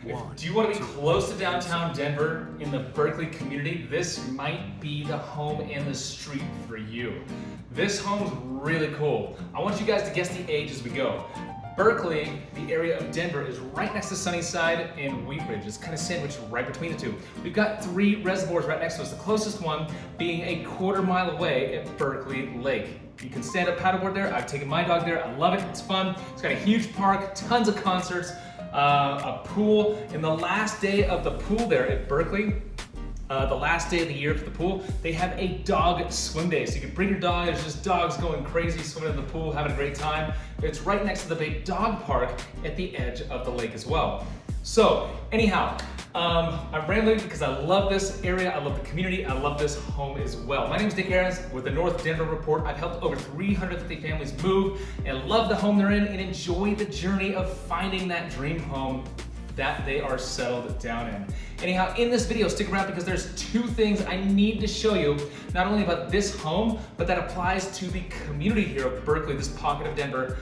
Do you want to be close to downtown Denver in the Berkeley community? This might be the home and the street for you. This home's really cool. I want you guys to guess the age as we go. Berkeley, the area of Denver, is right next to Sunnyside and Wheat Ridge. It's kind of sandwiched right between the two. We've got 3 reservoirs right next to us, the closest one being a quarter-mile away at Berkeley Lake. You can stand up paddleboard there. I've taken my dog there. I love it. It's fun. It's got a huge park, tons of concerts, a pool. And the last day of the pool there at Berkeley, the last day of the year for the pool, they have a dog swim day. So you can bring your dog. There's just dogs going crazy, swimming in the pool, having a great time. It's right next to the big dog park at the edge of the lake as well. So anyhow, I'm rambling because I love this area. I love the community. I love this home as well. My name is Nick Ahrens with the North Denver Report. I've helped over 350 families move and love the home they're in and enjoy the journey of finding that dream home that they are settled down in. Anyhow, in this video, stick around because there's 2 things I need to show you, not only about this home, but that applies to the community here of Berkeley, this pocket of Denver,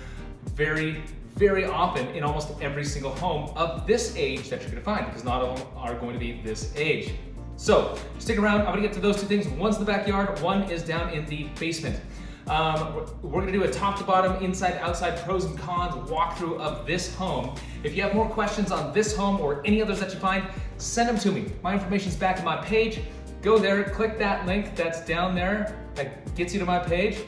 very often in almost every single home of this age that you're gonna find, because not all of them are going to be this age. So stick around, I'm gonna get to those 2 things. One's in the backyard, one is down in the basement. We're gonna do a top to bottom, inside, outside, pros and cons walkthrough of this home. If you have more questions on this home or any others that you find, send them to me. My information's back on my page. Go there, click that link that's down there that gets you to my page.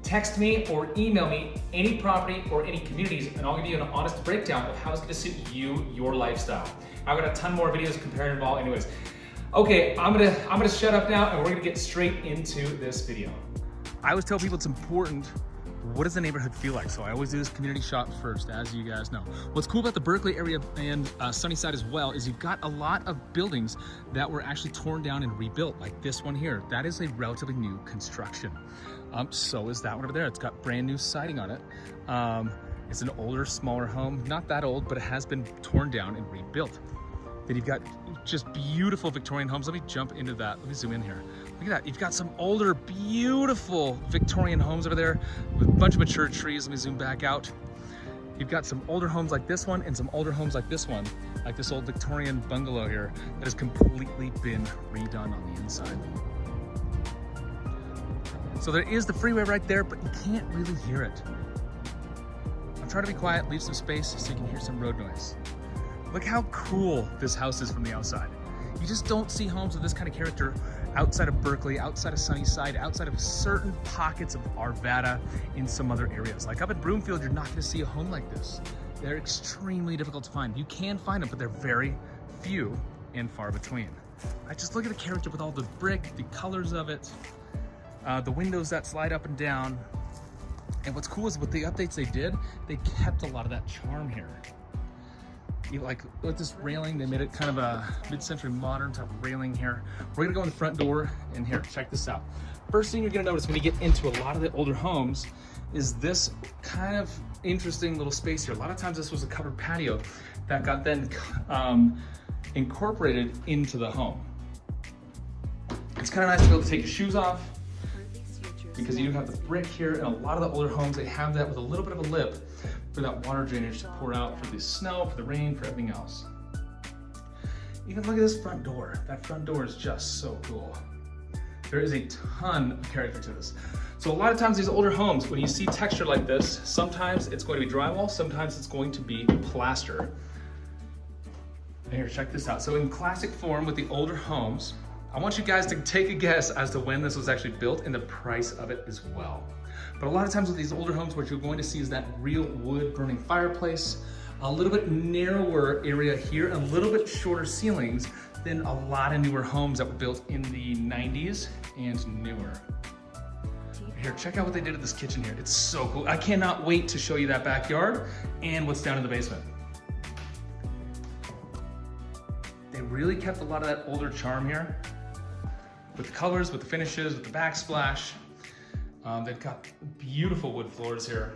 Text me or email me any property or any communities, and I'll give you an honest breakdown of how it's gonna suit you, your lifestyle. I've got a ton more videos comparing them all anyways. Okay, I'm gonna shut up now and we're gonna get straight into this video. I always tell people it's important, what does the neighborhood feel like? So I always do this community shot first, as you guys know. What's cool about the Berkeley area and Sunnyside as well is you've got a lot of buildings that were actually torn down and rebuilt, like this one here. That is a relatively new construction. So is that one over there. It's got brand new siding on it. It's an older, smaller home, not that old, but it has been torn down and rebuilt. Then you've got just beautiful Victorian homes. Let me jump into that. Let me zoom in here. Look at that. You've got some older, beautiful Victorian homes over there with a bunch of mature trees. Let me zoom back out. You've got some older homes like this one and some older homes like this one, like this old Victorian bungalow here that has completely been redone on the inside. So there is the freeway right there, but you can't really hear it. I'm trying to be quiet, leave some space so you can hear some road noise. Look how cool this house is from the outside. You just don't see homes of this kind of character outside of Berkeley, outside of Sunnyside, outside of certain pockets of Arvada in some other areas. Like up in Broomfield, you're not gonna see a home like this. They're extremely difficult to find. You can find them, but they're very few and far between. I just look at the character with all the brick, the colors of it, the windows that slide up and down. And what's cool is with the updates they did, they kept a lot of that charm here. Like with this railing, they made it kind of a mid-century modern type of railing here. We're gonna go in the front door and here, check this out. First thing you're gonna notice when you get into a lot of the older homes is this kind of interesting little space here. A lot of times this was a covered patio that got then incorporated into the home. It's kind of nice to be able to take your shoes off because you do have the brick here, and a lot of the older homes, they have that with a little bit of a lip for that water drainage to pour out for the snow, for the rain, for everything else. Even look at this front door. That front door is just so cool. There is a ton of character to this. So a lot of times these older homes, when you see texture like this, sometimes it's going to be drywall, sometimes it's going to be plaster. And here, check this out. So in classic form with the older homes, I want you guys to take a guess as to when this was actually built and the price of it as well. But a lot of times with these older homes, what you're going to see is that real wood burning fireplace, a little bit narrower area here, and a little bit shorter ceilings than a lot of newer homes that were built in the 90s and newer. Here, check out what they did at this kitchen here. It's so cool. I cannot wait to show you that backyard and what's down in the basement. They really kept a lot of that older charm here with the colors, with the finishes, with the backsplash. They've got beautiful wood floors here.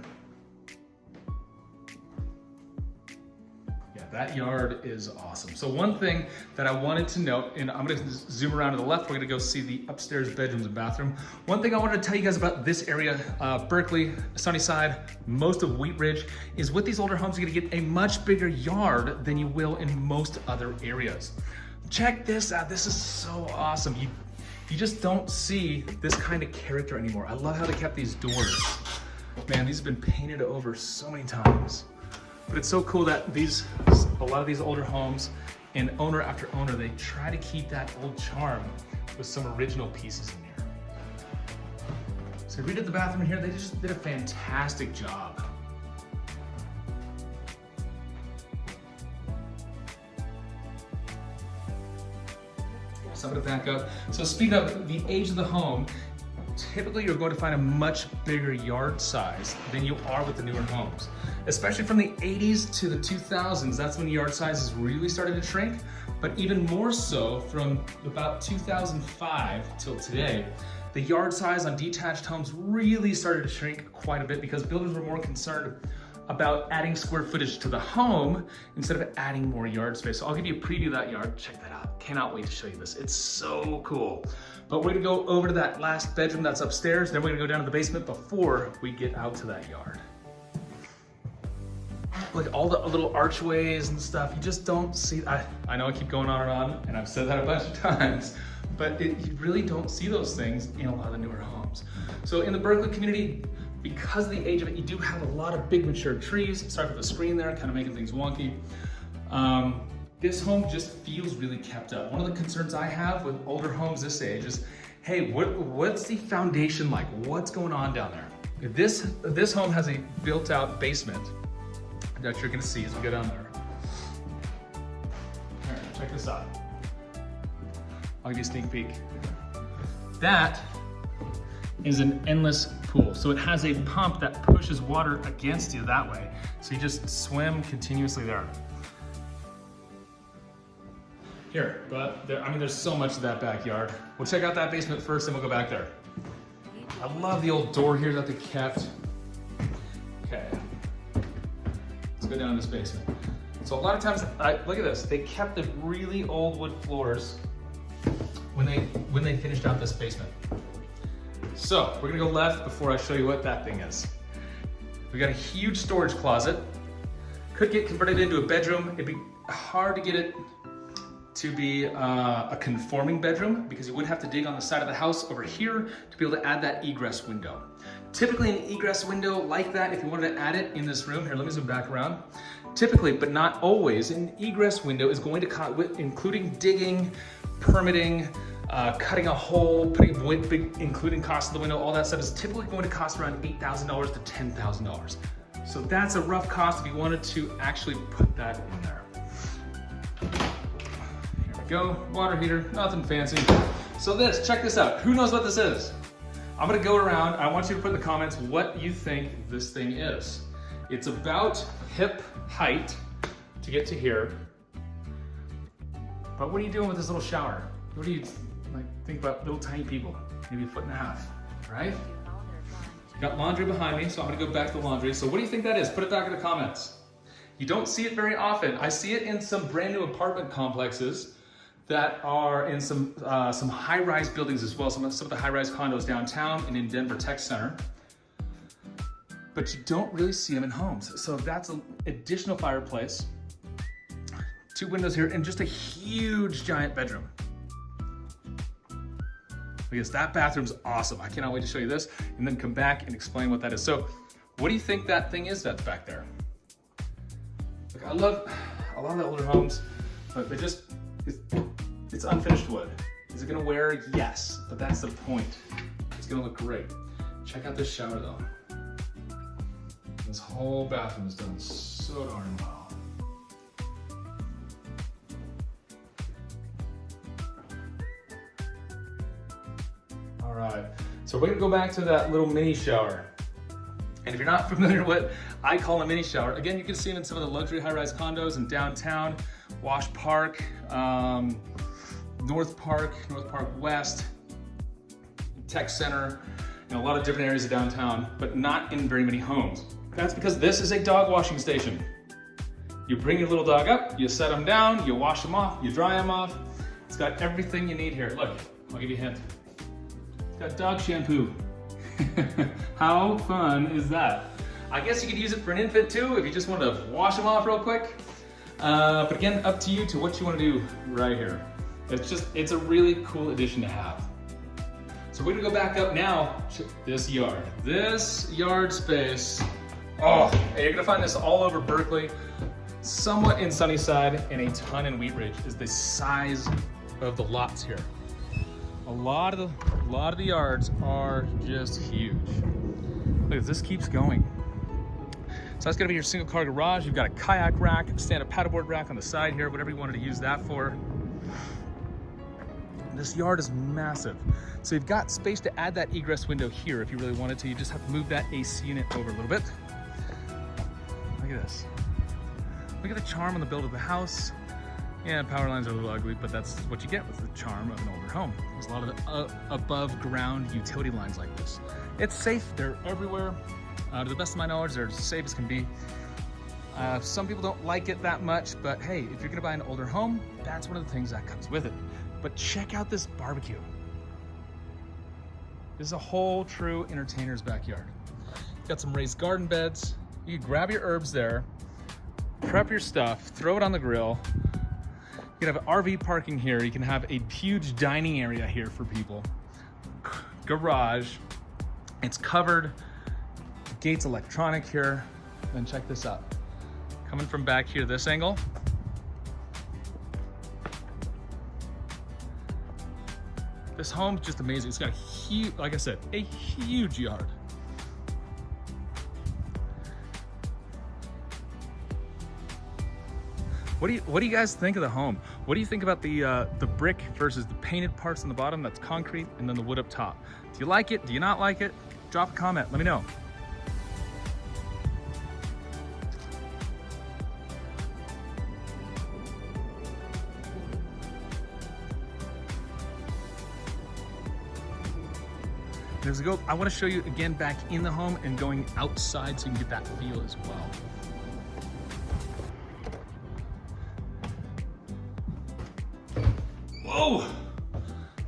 Yeah, that yard is awesome. So one thing that I wanted to note, and I'm gonna zoom around to the left, we're gonna go see the upstairs bedrooms and bathroom. One thing I wanted to tell you guys about this area, Berkeley, Sunnyside, most of Wheat Ridge, is with these older homes, you're gonna get a much bigger yard than you will in most other areas. Check this out, this is so awesome. You just don't see this kind of character anymore. I love how they kept these doors. Man, these have been painted over so many times. But it's so cool that a lot of these older homes, and owner after owner, they try to keep that old charm with some original pieces in here. So we did the bathroom in here, they just did a fantastic job. So I'm gonna back up. So speaking of the age of the home, typically you're going to find a much bigger yard size than you are with the newer homes. Especially from the 80s to the 2000s, that's when the yard sizes really started to shrink. But even more so from about 2005 till today, the yard size on detached homes really started to shrink quite a bit because builders were more concerned about adding square footage to the home instead of adding more yard space. So I'll give you a preview of that yard. Check that out. Cannot wait to show you this. It's so cool. But we're gonna go over to that last bedroom that's upstairs, then we're gonna go down to the basement before we get out to that yard. Like all the little archways and stuff, you just don't see, I know I keep going on, and I've said that a bunch of times, but you really don't see those things in a lot of the newer homes. So in the Berkeley community, because of the age of it, you do have a lot of big mature trees. Sorry for the screen there, kind of making things wonky. This home just feels really kept up. One of the concerns I have with older homes this age is, hey, what's the foundation like? What's going on down there? This home has a built out basement that you're gonna see as we go down there. All right, check this out. I'll give you a sneak peek. That is an endless pool. So it has a pump that pushes water against you that way. So you just swim continuously there. Here, but I mean, there's so much of that backyard. We'll check out that basement first, then we'll go back there. I love the old door here that they kept. Okay, let's go down to this basement. So a lot of times, look at this. They kept the really old wood floors when they finished out this basement. So we're gonna go left before I show you what that thing is. We got a huge storage closet. Could get converted into a bedroom. It'd be hard to get it to be a conforming bedroom because you would have to dig on the side of the house over here to be able to add that egress window. Typically an egress window like that, if you wanted to add it in this room, here, let me zoom back around. Typically, but not always, an egress window is going to cost, including digging, permitting, cutting a hole, including cost of the window, all that stuff is typically going to cost around $8,000 to $10,000. So that's a rough cost if you wanted to actually put that in there. Here we go, water heater, nothing fancy. So check this out. Who knows what this is? I'm gonna go around. I want you to put in the comments what you think this thing is. It's about hip height to get to here. But what are you doing with this little shower? What do you think about little tiny people? Maybe 1.5 feet, right? You got laundry behind me, so I'm gonna go back to the laundry. So what do you think that is? Put it back in the comments. You don't see it very often. I see it in some brand new apartment complexes that are in some high-rise buildings as well, some of the high-rise condos downtown and in Denver Tech Center. But you don't really see them in homes. So that's an additional fireplace, 2 windows here, and just a huge giant bedroom. Because that bathroom's awesome. I cannot wait to show you this and then come back and explain what that is. So what do you think that thing is that's back there? Look, I love a lot of the older homes, but it's unfinished wood. Is it gonna wear? Yes, but that's the point. It's gonna look great. Check out this shower though. This whole bathroom is done so darn well. All right, so we're gonna go back to that little mini shower. And if you're not familiar with what I call a mini shower, again, you can see it in some of the luxury high-rise condos in downtown, Wash Park, North Park West, Tech Center, and a lot of different areas of downtown, but not in very many homes. That's because this is a dog washing station. You bring your little dog up, you set him down, you wash him off, you dry him off. It's got everything you need here. Look, I'll give you a hint. It's got dog shampoo. How fun is that? I guess you could use it for an infant too if you just want to wash them off real quick. But again, up to you to what you want to do right here. It's a really cool addition to have. So we're gonna go back up now to this yard. This yard space, oh, you're gonna find this all over Berkeley, somewhat in Sunnyside and a ton in Wheat Ridge, is the size of the lots here. A lot of the yards are just huge. Look, this keeps going. So that's gonna be your single car garage. You've got a kayak rack, stand-up paddleboard rack on the side here, whatever you wanted to use that for. This yard is massive. So you've got space to add that egress window here if you really wanted to. You just have to move that AC unit over a little bit. Look at this. Look at the charm on the build of the house. Yeah, power lines are a little ugly, but that's what you get with the charm of an older home. There's a lot of above ground utility lines like this. It's safe, they're everywhere. To the best of my knowledge, they're as safe as can be. Some people don't like it that much, but hey, if you're gonna buy an older home, that's one of the things that comes with it. But check out this barbecue. This is a whole true entertainer's backyard. Got some raised garden beds. You can grab your herbs there, prep your stuff, throw it on the grill. You can have RV parking here. You can have a huge dining area here for people. Garage, it's covered. The gate's electronic here. Then check this out. Coming from back here, this angle. This home's just amazing. It's got a huge, like I said, a huge yard. What do you guys think of the home? What do you think about the brick versus the painted parts on the bottom? That's concrete, and then the wood up top. Do you like it? Do you not like it? Drop a comment. Let me know. As we go, I want to show you again back in the home and going outside so you can get that feel as well. Whoa!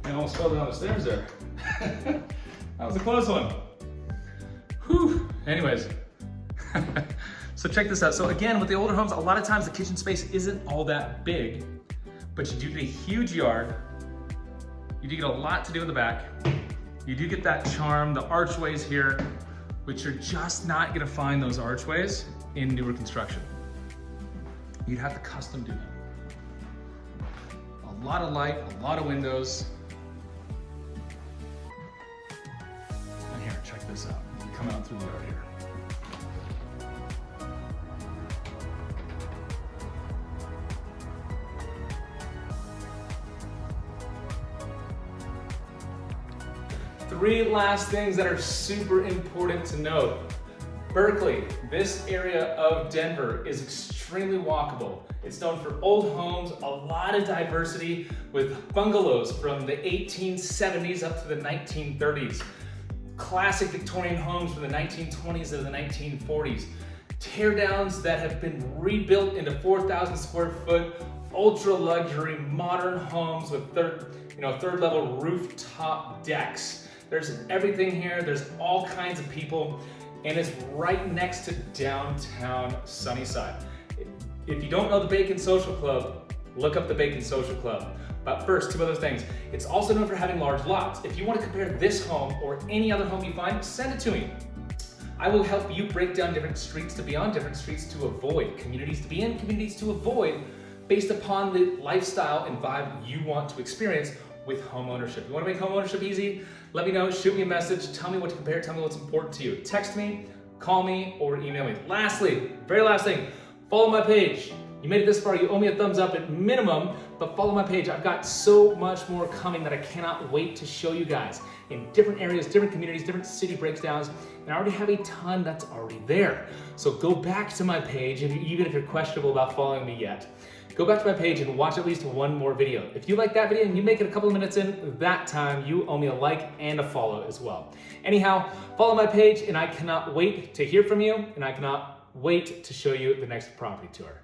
I almost fell down the stairs there. That was a close one. Whew. Anyways, so check this out. So again, with the older homes, a lot of times the kitchen space isn't all that big, but you do get a huge yard. You do get a lot to do in the back. You do get that charm, the archways here, which you're just not gonna find those archways in newer construction. You'd have to custom do them. A lot of light, a lot of windows. And here, check this out. You come out through the yard here. Three last things that are super important to note. Berkeley, this area of Denver, is extremely walkable. It's known for old homes, a lot of diversity with bungalows from the 1870s up to the 1930s. Classic Victorian homes from the 1920s to the 1940s. Teardowns that have been rebuilt into 4,000 square foot, ultra luxury, modern homes with third level rooftop decks. There's everything here. There's all kinds of people, and it's right next to downtown Sunnyside. If you don't know the Bacon Social Club, look up the Bacon Social Club. But first, two other things. It's also known for having large lots. If you want to compare this home or any other home you find, send it to me. I will help you break down different streets to be on, different streets to avoid, communities to be in, communities to avoid, based upon the lifestyle and vibe you want to experience with home ownership. You want to make home ownership easy? Let me know, shoot me a message, tell me what to compare, tell me what's important to you. Text me, call me, or email me. Lastly, very last thing, follow my page. You made it this far, you owe me a thumbs up at minimum, but follow my page. I've got so much more coming that I cannot wait to show you guys in different areas, different communities, different city breakdowns, and I already have a ton that's already there. So go back to my page, even if you're questionable about following me yet. Go back to my page and watch at least one more video. If you like that video and you make it a couple of minutes in that time, you owe me a like and a follow as well. Anyhow, follow my page, and I cannot wait to hear from you, and I cannot wait to show you the next property tour.